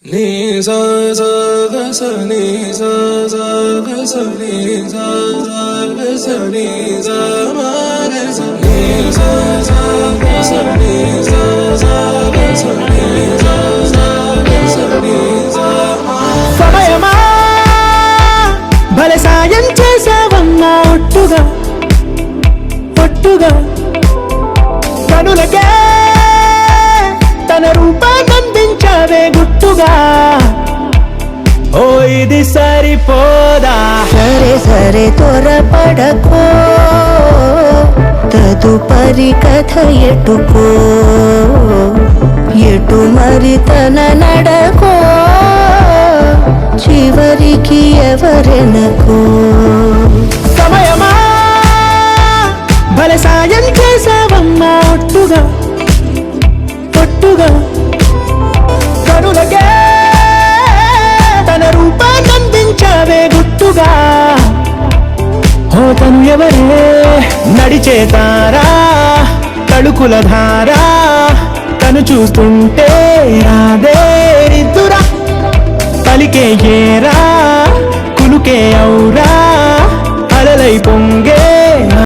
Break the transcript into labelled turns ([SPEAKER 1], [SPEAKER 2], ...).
[SPEAKER 1] ni sa sa ga sa ni sa sa ga sa ni sa sa ga sa ni sa ma ga sa ni sa sa ga sa ni sa sa ga sa ni sa sa ga sa ni sa ma
[SPEAKER 2] సమయమా భలే సాయం చేసావమ్మా ఒట్టుగా ఒట్టుగా కనులకే తన రూపాన్నందించావే గుట్టుగా ఓ ఇది సరిపోదా
[SPEAKER 3] సరే సరే త్వరపడకో తదుపరి కథ ఎటుకో ఎటు మరి తన నడకో చివరికి ఎవరెనకో
[SPEAKER 2] సమయమా భలే సాయం చేసావమ్మా ఒట్టుగా ఒట్టుగా కనులకే తన రూపాన్నందించావే గుట్టుగా ఓ తను ఎవరే నడిచే తారా తళుకుల ధారా తను చూస్తుంటే రాదే రిద్దురా పలికే ఏరా కులుకే ఔరా అలలైపో